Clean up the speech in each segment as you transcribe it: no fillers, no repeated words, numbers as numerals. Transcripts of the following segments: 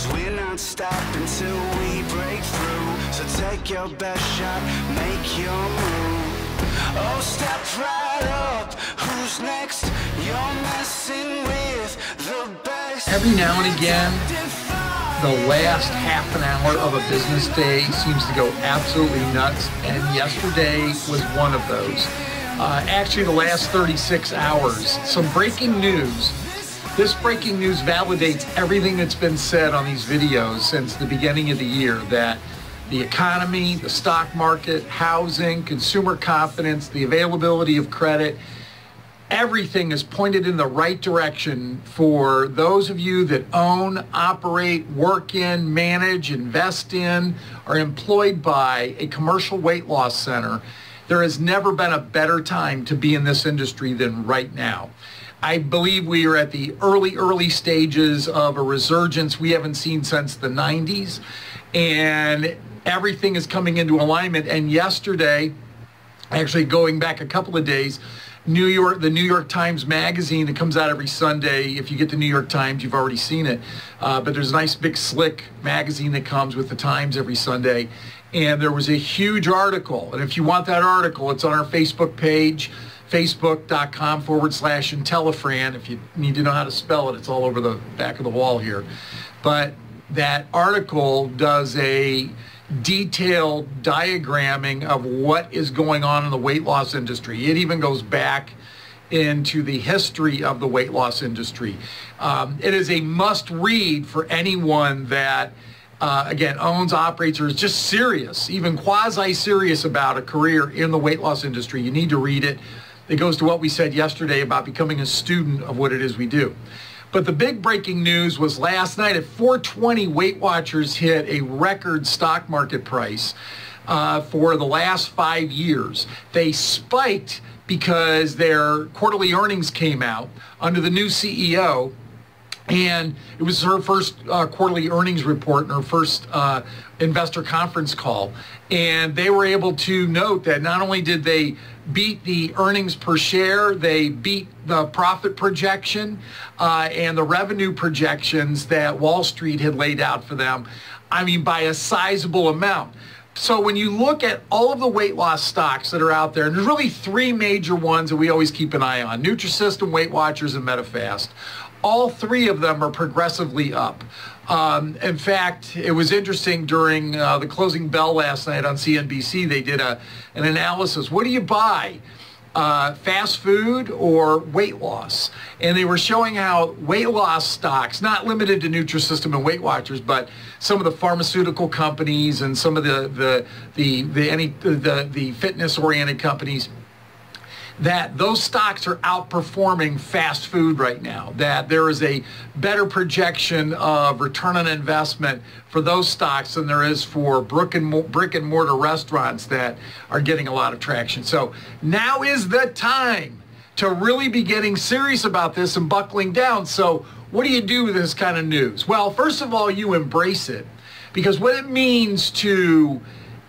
'cause we're not stopping till we break through. So take your best shot, make your move. Oh, step right up, who's next? You're messing with the best. Every now and again, the last half an hour of a business day seems to go absolutely nuts, and yesterday was one of those. Actually, the last 36 hours, some breaking news. This breaking news validates everything that's been said on these videos since the beginning of the year, that the economy, the stock market, housing, consumer confidence, the availability of credit, everything is pointed in the right direction for those of you that own, operate, work in, manage, invest in, are employed by a commercial weight loss center. There has never been a better time to be in this industry than right now. I believe we are at the early stages of a resurgence we haven't seen since the 90s, and everything is coming into alignment. And yesterday, actually going back a couple of days, the New York Times Magazine that comes out every Sunday. If you get the New York Times, you've already seen it. But there's a nice big slick magazine that comes with the Times every Sunday. And there was a huge article. And if you want that article, it's on our Facebook page, facebook.com/Intellifran. If you need to know how to spell it, it's all over the back of the wall here. But that article does a detailed diagramming of what is going on in the weight loss industry. It even goes back into the history of the weight loss industry. It is a must read for anyone that again, owns, operates, or is just serious, even quasi-serious about a career in the weight loss industry. You need to read it. It goes to what we said yesterday about becoming a student of what it is we do. But the big breaking news was last night at 4:20, Weight Watchers hit a record stock market price for the last 5 years. They spiked because their quarterly earnings came out under the new CEO. And it was her first quarterly earnings report and her first investor conference call. And they were able to note that not only did they beat the earnings per share, they beat the profit projection and the revenue projections that Wall Street had laid out for them, I mean, by a sizable amount. So when you look at all of the weight loss stocks that are out there, and there's really three major ones that we always keep an eye on: Nutrisystem, Weight Watchers, and Medifast. All three of them are progressively up. In fact, it was interesting during the closing bell last night on CNBC, they did an analysis. What do you buy? Fast food or weight loss? And they were showing how weight loss stocks, not limited to Nutrisystem and Weight Watchers, but some of the pharmaceutical companies and some of the fitness-oriented companies, that those stocks are outperforming fast food right now, that there is a better projection of return on investment for those stocks than there is for brick and mortar restaurants that are getting a lot of traction. So now is the time to really be getting serious about this and buckling down. So what do you do with this kind of news? Well, first of all, you embrace it, because what it means to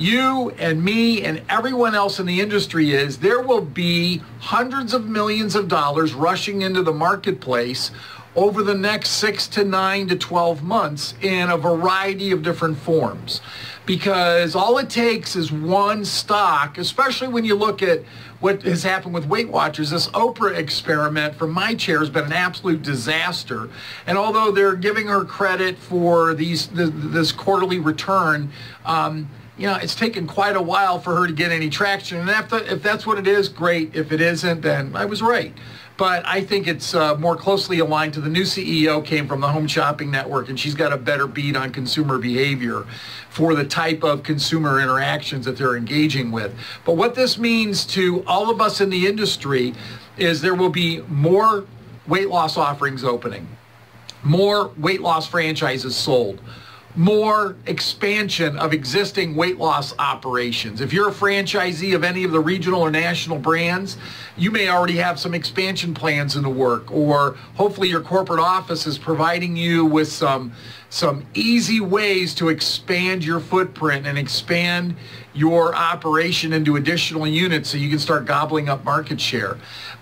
you and me and everyone else in the industry is there will be hundreds of millions of dollars rushing into the marketplace over the next 6 to 9 to 12 months in a variety of different forms. Because all it takes is one stock, especially when you look at what has happened with Weight Watchers. This Oprah experiment from my chair has been an absolute disaster. And although they're giving her credit for this quarterly return, you know, it's taken quite a while for her to get any traction. And if that's what it is, great. If it isn't, then I was right. But I think it's more closely aligned to the new CEO came from the Home Shopping Network, and she's got a better beat on consumer behavior for the type of consumer interactions that they're engaging with. But what this means to all of us in the industry is there will be more weight loss offerings opening, more weight loss franchises sold, more expansion of existing weight loss operations. If you're a franchisee of any of the regional or national brands, you may already have some expansion plans in the work, or hopefully your corporate office is providing you with some easy ways to expand your footprint and expand your operation into additional units so you can start gobbling up market share.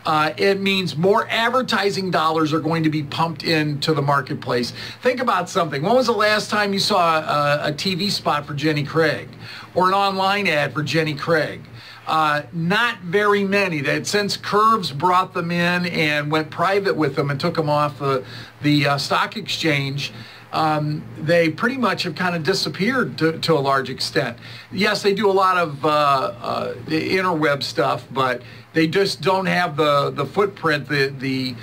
It means more advertising dollars are going to be pumped into the marketplace. Think about something. When was the last time you saw a TV spot for Jenny Craig or an online ad for Jenny Craig? Not very many. That since Curves brought them in and went private with them and took them off the stock exchange, they pretty much have kind of disappeared to a large extent. Yes, they do a lot of the interweb stuff, but they just don't have the footprint, the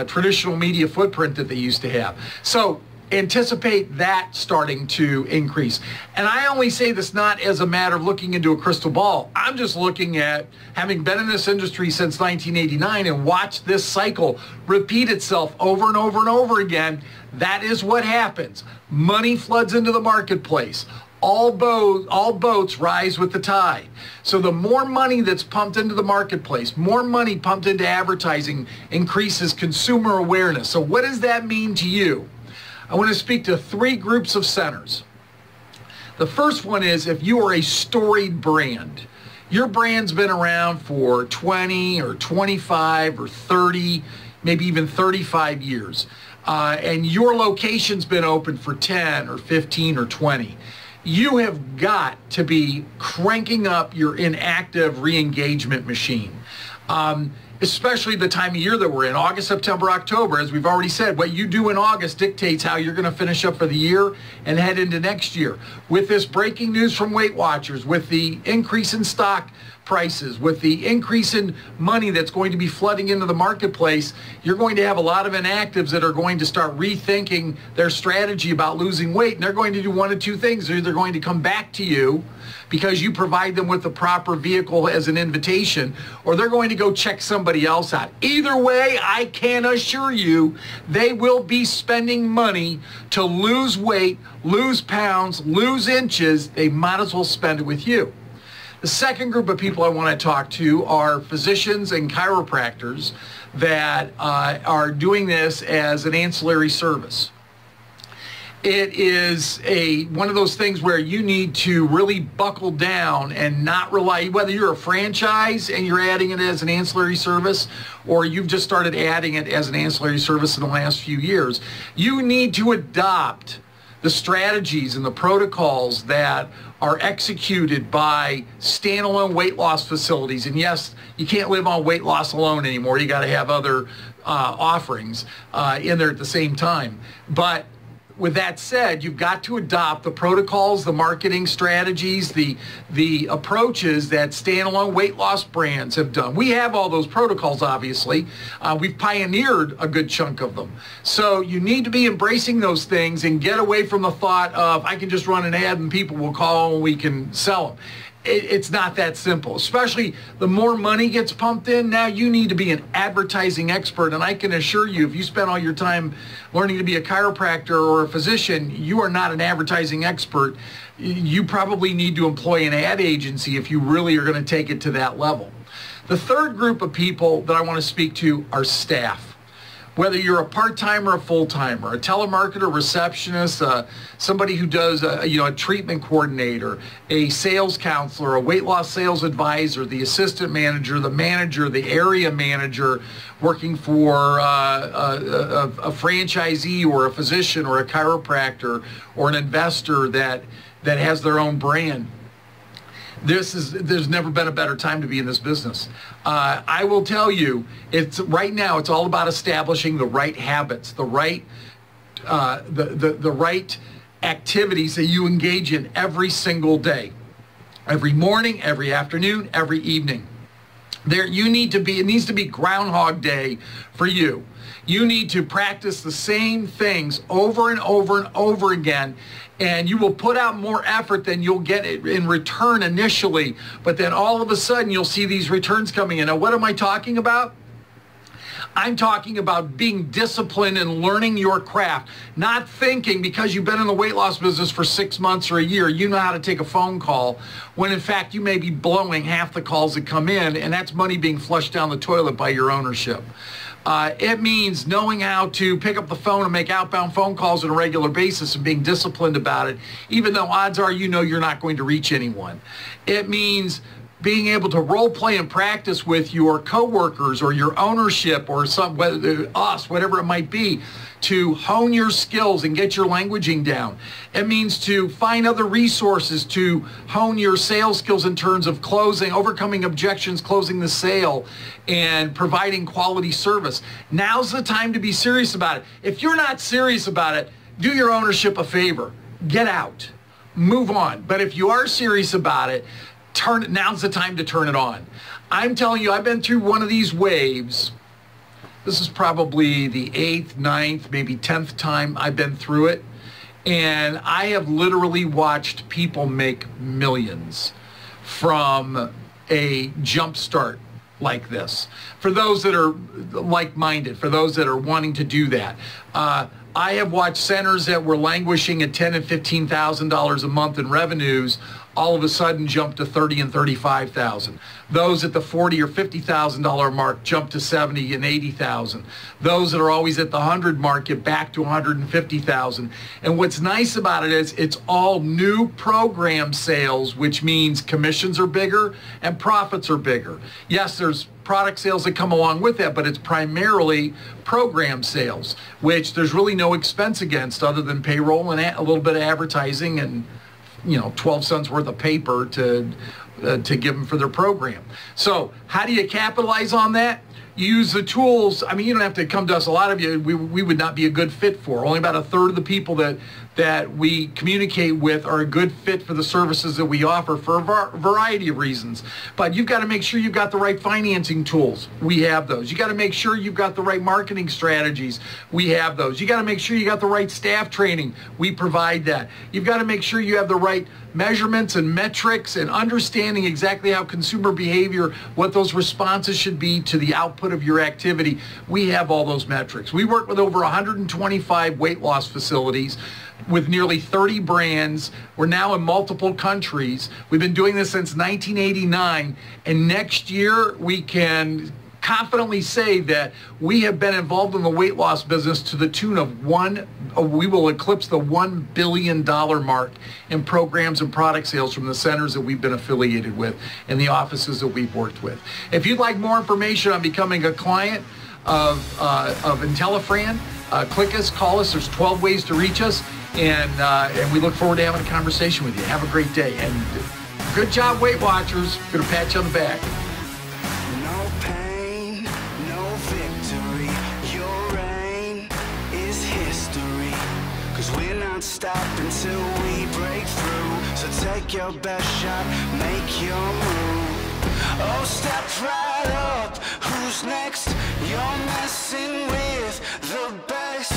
traditional media footprint that they used to have. So anticipate that starting to increase. And I only say this not as a matter of looking into a crystal ball. I'm just looking at having been in this industry since 1989 and watched this cycle repeat itself over and over and over again. That is what happens. Money floods into the marketplace. All boats rise with the tide. So the more money that's pumped into the marketplace, more money pumped into advertising increases consumer awareness. So what does that mean to you? I want to speak to three groups of centers. The first one is if you are a storied brand. Your brand's been around for 20 or 25 or 30, maybe even 35 years. And your location's been open for 10 or 15 or 20. You have got to be cranking up your inactive re-engagement machine. Especially the time of year that we're in, August, September, October. As we've already said, what you do in August dictates how you're going to finish up for the year and head into next year. With this breaking news from Weight Watchers, with the increase in stock prices, with the increase in money that's going to be flooding into the marketplace, you're going to have a lot of inactives that are going to start rethinking their strategy about losing weight. And they're going to do one of two things. They're either going to come back to you because you provide them with the proper vehicle as an invitation, or they're going to go check somebody else out. Either way, I can assure you they will be spending money to lose weight, lose pounds, lose inches. They might as well spend it with you. The second group of people I want to talk to are physicians and chiropractors that are doing this as an ancillary service. It is one of those things where you need to really buckle down and not rely, whether you're a franchise and you're adding it as an ancillary service or you've just started adding it as an ancillary service in the last few years, you need to adopt the strategies and the protocols that are executed by standalone weight loss facilities. And yes, you can't live on weight loss alone anymore. You got to have other offerings in there at the same time. But with that said, you've got to adopt the protocols, the marketing strategies, the approaches that standalone weight loss brands have done. We have all those protocols, obviously. We've pioneered a good chunk of them. So you need to be embracing those things and get away from the thought of, I can just run an ad and people will call and we can sell them. It's not that simple, especially the more money gets pumped in. Now you need to be an advertising expert. And I can assure you, if you spend all your time learning to be a chiropractor or a physician, you are not an advertising expert. You probably need to employ an ad agency if you really are going to take it to that level. The third group of people that I want to speak to are staff. Whether you're a part-timer or a full-timer, a telemarketer, receptionist, somebody who does a treatment coordinator, a sales counselor, a weight loss sales advisor, the assistant manager, the area manager, working for a franchisee or a physician or a chiropractor or an investor that has their own brand. There's never been a better time to be in this business. I will tell you, right now it's all about establishing the right habits, the right activities that you engage in every single day, every morning, every afternoon, every evening. It needs to be Groundhog Day for you. You need to practice the same things over and over and over again, and you will put out more effort than you'll get in return initially, but then all of a sudden you'll see these returns coming in. Now, what am I talking about? I'm talking about being disciplined and learning your craft, not thinking because you've been in the weight loss business for 6 months or a year, you know how to take a phone call, when in fact you may be blowing half the calls that come in, and that's money being flushed down the toilet by your ownership. It means knowing how to pick up the phone and make outbound phone calls on a regular basis and being disciplined about it, even though odds are you know you're not going to reach anyone. It means being able to role play and practice with your coworkers or your ownership or whatever it might be, to hone your skills and get your languaging down. It means to find other resources to hone your sales skills in terms of closing, overcoming objections, closing the sale, and providing quality service. Now's the time to be serious about it. If you're not serious about it, do your ownership a favor. Get out. Move on. But if you are serious about it, now's the time to turn it on. I'm telling you, I've been through one of these waves. This is probably the 8th, 9th, maybe 10th time I've been through it. And I have literally watched people make millions from a jump start like this. For those that are like-minded, for those that are wanting to do that. I have watched centers that were languishing at $10,000 and $15,000 a month in revenues all of a sudden jump to $30,000 and $35,000. Those at the $40,000 or $50,000 mark jump to $70,000 and $80,000. Those that are always at the 100 mark get back to $150,000. And what's nice about it is it's all new program sales, which means commissions are bigger and profits are bigger. Yes, there's product sales that come along with that, but it's primarily program sales, which there's really no expense against other than payroll and a little bit of advertising and 12 cents worth of paper to give them for their program. So how do you capitalize on that? You use the tools. I mean, you don't have to come to us. A lot of you, we would not be a good fit for. Only about a third of the people that we communicate with are a good fit for the services that we offer for a variety of reasons. But you've got to make sure you've got the right financing tools. We have those. You got to make sure you've got the right marketing strategies. We have those. You got to make sure you got the right staff training. We provide that. You've got to make sure you have the right measurements and metrics and understanding exactly how consumer behavior, what those responses should be to the output of your activity. We have all those metrics. We work with over 125 weight loss facilities with nearly 30 brands. We're now in multiple countries. We've been doing this since 1989, and next year we can confidently say that we have been involved in the weight loss business to the tune of we will eclipse the $1 billion mark in programs and product sales from the centers that we've been affiliated with and the offices that we've worked with. If you'd like more information on becoming a client of Intellifran, click us, call us. There's 12 ways to reach us, and we look forward to having a conversation with you. Have a great day, and good job, Weight Watchers. Going to pat you on the back. No pain, no victory. Your reign is history. 'Cause we're not stopping till we break through. So take your best shot, make your move. Oh, step right up. Who's next? You're messing with the best.